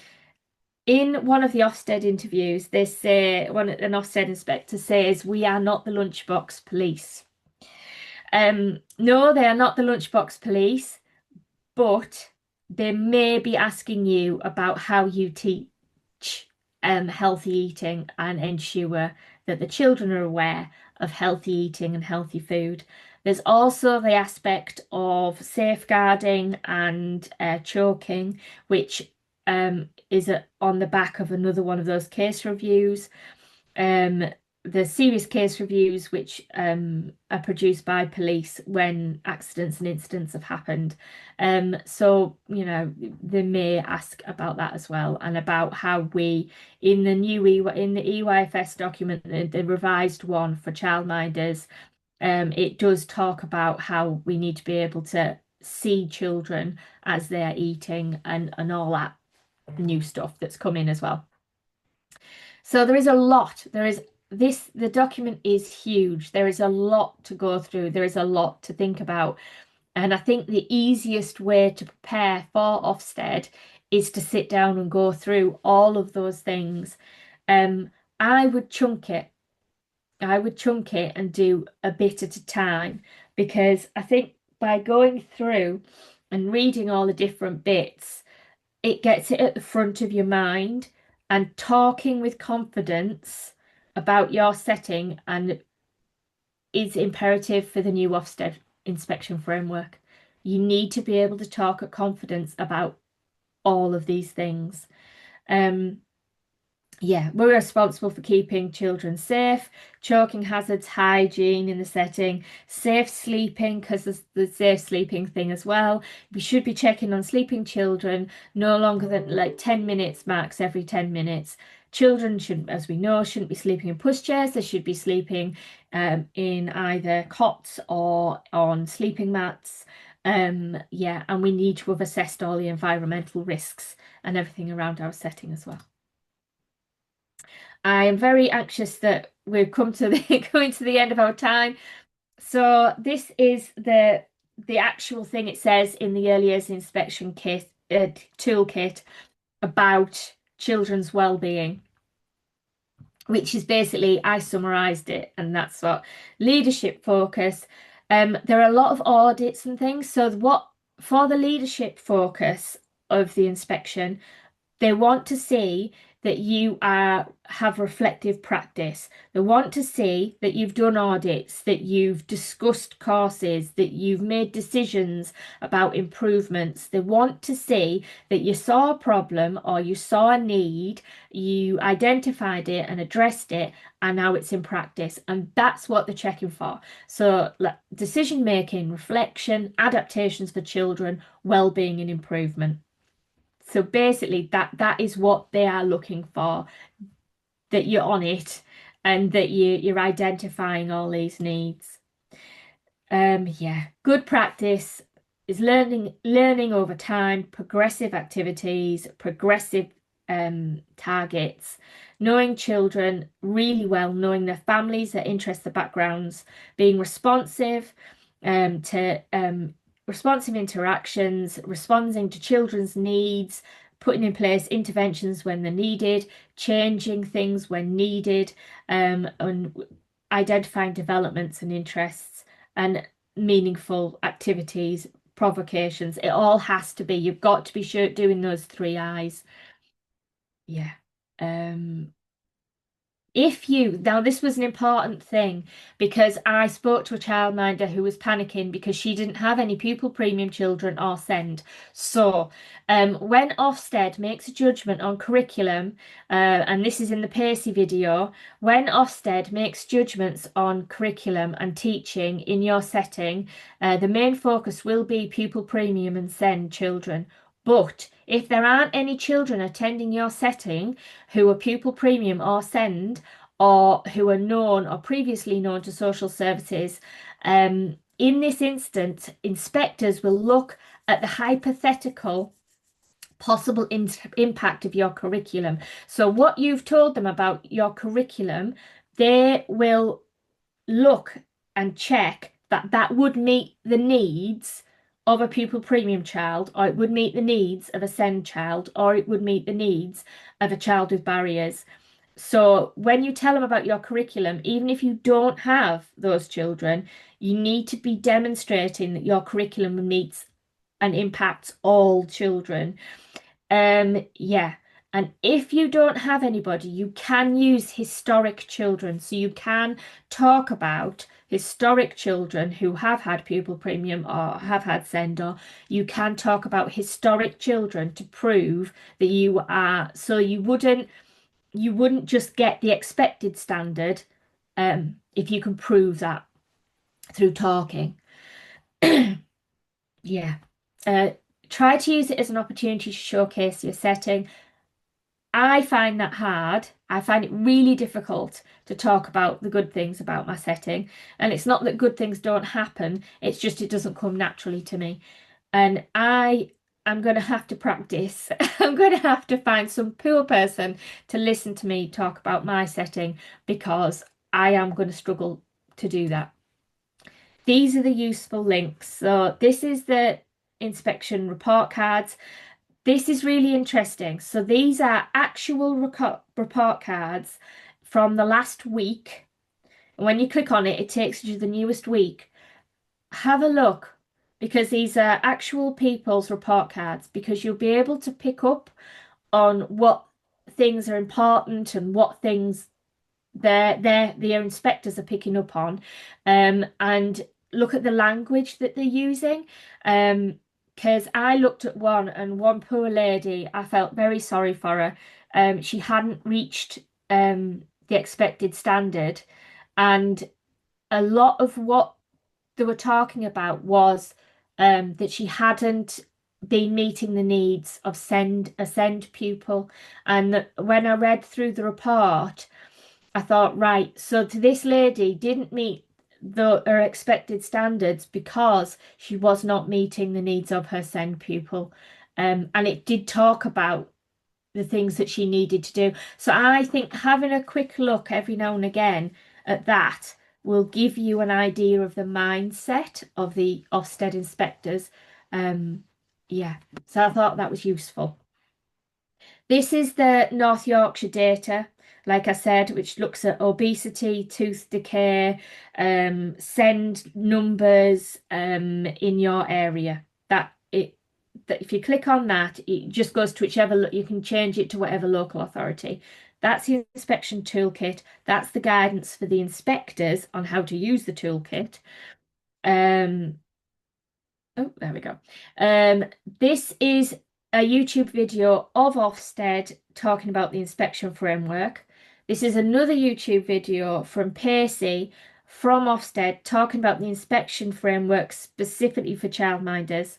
Speaker 1: one of the Ofsted interviews, they say, an Ofsted inspector says, we are not the lunchbox police. No, they are not the lunchbox police, but they may be asking you about how you teach healthy eating and ensure that the children are aware of healthy eating and healthy food. There's also the aspect of safeguarding and choking, which is on the back of another one of those case reviews. The serious case reviews, which are produced by police when accidents and incidents have happened. So, you know, they may ask about that as well, and about how we, in the EYFS document, the revised one for childminders, it does talk about how we need to be able to see children as they're eating and all that new stuff that's come in as well. So there is a lot. The document is huge. There is a lot to go through. There is a lot to think about. And I think the easiest way to prepare for Ofsted is to sit down and go through all of those things. I would chunk it. I would chunk it and do a bit at a time, because I think by going through and reading all the different bits, it gets it at the front of your mind, and talking with confidence about your setting and is imperative for the new Ofsted inspection framework. You need to be able to talk at confidence about all of these things. Yeah, we're responsible for keeping children safe, choking hazards, hygiene in the setting, safe sleeping, because there's the safe sleeping thing as well. We should be checking on sleeping children no longer than like 10 minutes max every 10 minutes. Children should, as we know, shouldn't be sleeping in pushchairs. They should be sleeping in either cots or on sleeping mats. Yeah, and we need to have assessed all the environmental risks and everything around our setting as well. I am very anxious that we've come to the coming to the end of our time. So this is the actual thing it says in the early years inspection kit toolkit about children's well-being, which is basically, I summarized it, and that's what leadership focus. There are a lot of audits and things. So what for the leadership focus of the inspection, they want to see that you have reflective practice. They want to see that you've done audits, that you've discussed courses, that you've made decisions about improvements. They want to see that you saw a problem or you saw a need, you identified it and addressed it, and now it's in practice. And that's what they're checking for. So decision making, reflection, adaptations for children, well-being and improvement. So basically that is what they are looking for, that you're on it and that you're identifying all these needs. Yeah, good practice is learning over time, progressive activities, progressive targets, knowing children really well, knowing their families, their interests, their backgrounds, being responsive to responsive interactions, responding to children's needs, putting in place interventions when they're needed, changing things when needed, and identifying developments and interests and meaningful activities, provocations. It all has to be, you've got to be sure doing those 3 I's. Yeah. Now this was an important thing, because I spoke to a childminder who was panicking because she didn't have any pupil premium children or send. So when Ofsted makes a judgment on curriculum, and this is in the Pacey video, when Ofsted makes judgments on curriculum and teaching in your setting, the main focus will be pupil premium and send children. But if there aren't any children attending your setting who are pupil premium or send, or who are known or previously known to social services, in this instance, inspectors will look at the hypothetical possible impact of your curriculum. So what you've told them about your curriculum, they will look and check that would meet the needs of a pupil premium child, or it would meet the needs of a SEND child, or it would meet the needs of a child with barriers. So when you tell them about your curriculum, even if you don't have those children, you need to be demonstrating that your curriculum meets and impacts all children. Yeah. And if you don't have anybody, you can use historic children. So you can talk about historic children who have had pupil premium or have had SEND, or you can talk about historic children to prove that you are, so you wouldn't just get the expected standard if you can prove that through talking. Yeah. Try to use it as an opportunity to showcase your setting. I find that hard. I find it really difficult to talk about the good things about my setting. And it's not that good things don't happen, it's just it doesn't come naturally to me. And I am going to have to practice. I'm going to have to find some poor person to listen to me talk about my setting, because I am going to struggle to do that. These are the useful links. So this is the inspection report cards. This is really interesting. So these are actual report cards from the last week. When you click on it, it takes you to the newest week. Have a look, because these are actual people's report cards, because you'll be able to pick up on what things are important and what things the inspectors are picking up on, and look at the language that they're using. Because I looked at one poor lady, I felt very sorry for her. She hadn't reached the expected standard, and a lot of what they were talking about was that she hadn't been meeting the needs of a SEND pupil. And that when I read through the report, I thought, right, so this lady didn't meet her expected standards because she was not meeting the needs of her SEND pupil. And it did talk about the things that she needed to do. So I think having a quick look every now and again at that will give you an idea of the mindset of the Ofsted inspectors. Yeah, so I thought that was useful. This is the North Yorkshire data, like I said, which looks at obesity, tooth decay, SEND numbers in your area. That if you click on that, it just goes to whichever, you can change it to whatever local authority. That's the inspection toolkit. That's the guidance for the inspectors on how to use the toolkit. Oh, there we go. This is a YouTube video of Ofsted talking about the inspection framework. This is another YouTube video from Pacey from Ofsted talking about the inspection framework specifically for childminders.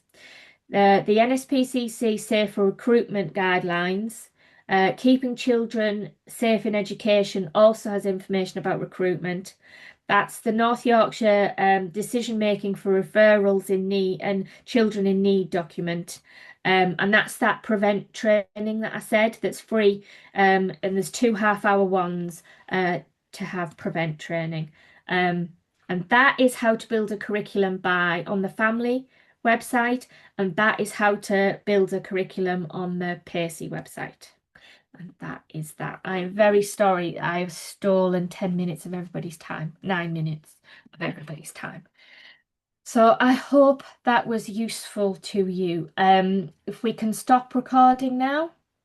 Speaker 1: The NSPCC Safer Recruitment Guidelines. Keeping Children Safe in Education also has information about recruitment. That's the North Yorkshire Decision Making for Referrals in Need and Children in Need document. And that's that prevent training that I said that's free. And there's 2 half-hour ones to have prevent training. And that is how to build a curriculum on the family website, and that is how to build a curriculum on the Pacey website. And that is that. I'm very sorry I've stolen 10 minutes of everybody's time, 9 minutes of everybody's time. So I hope that was useful to you. If we can stop recording now.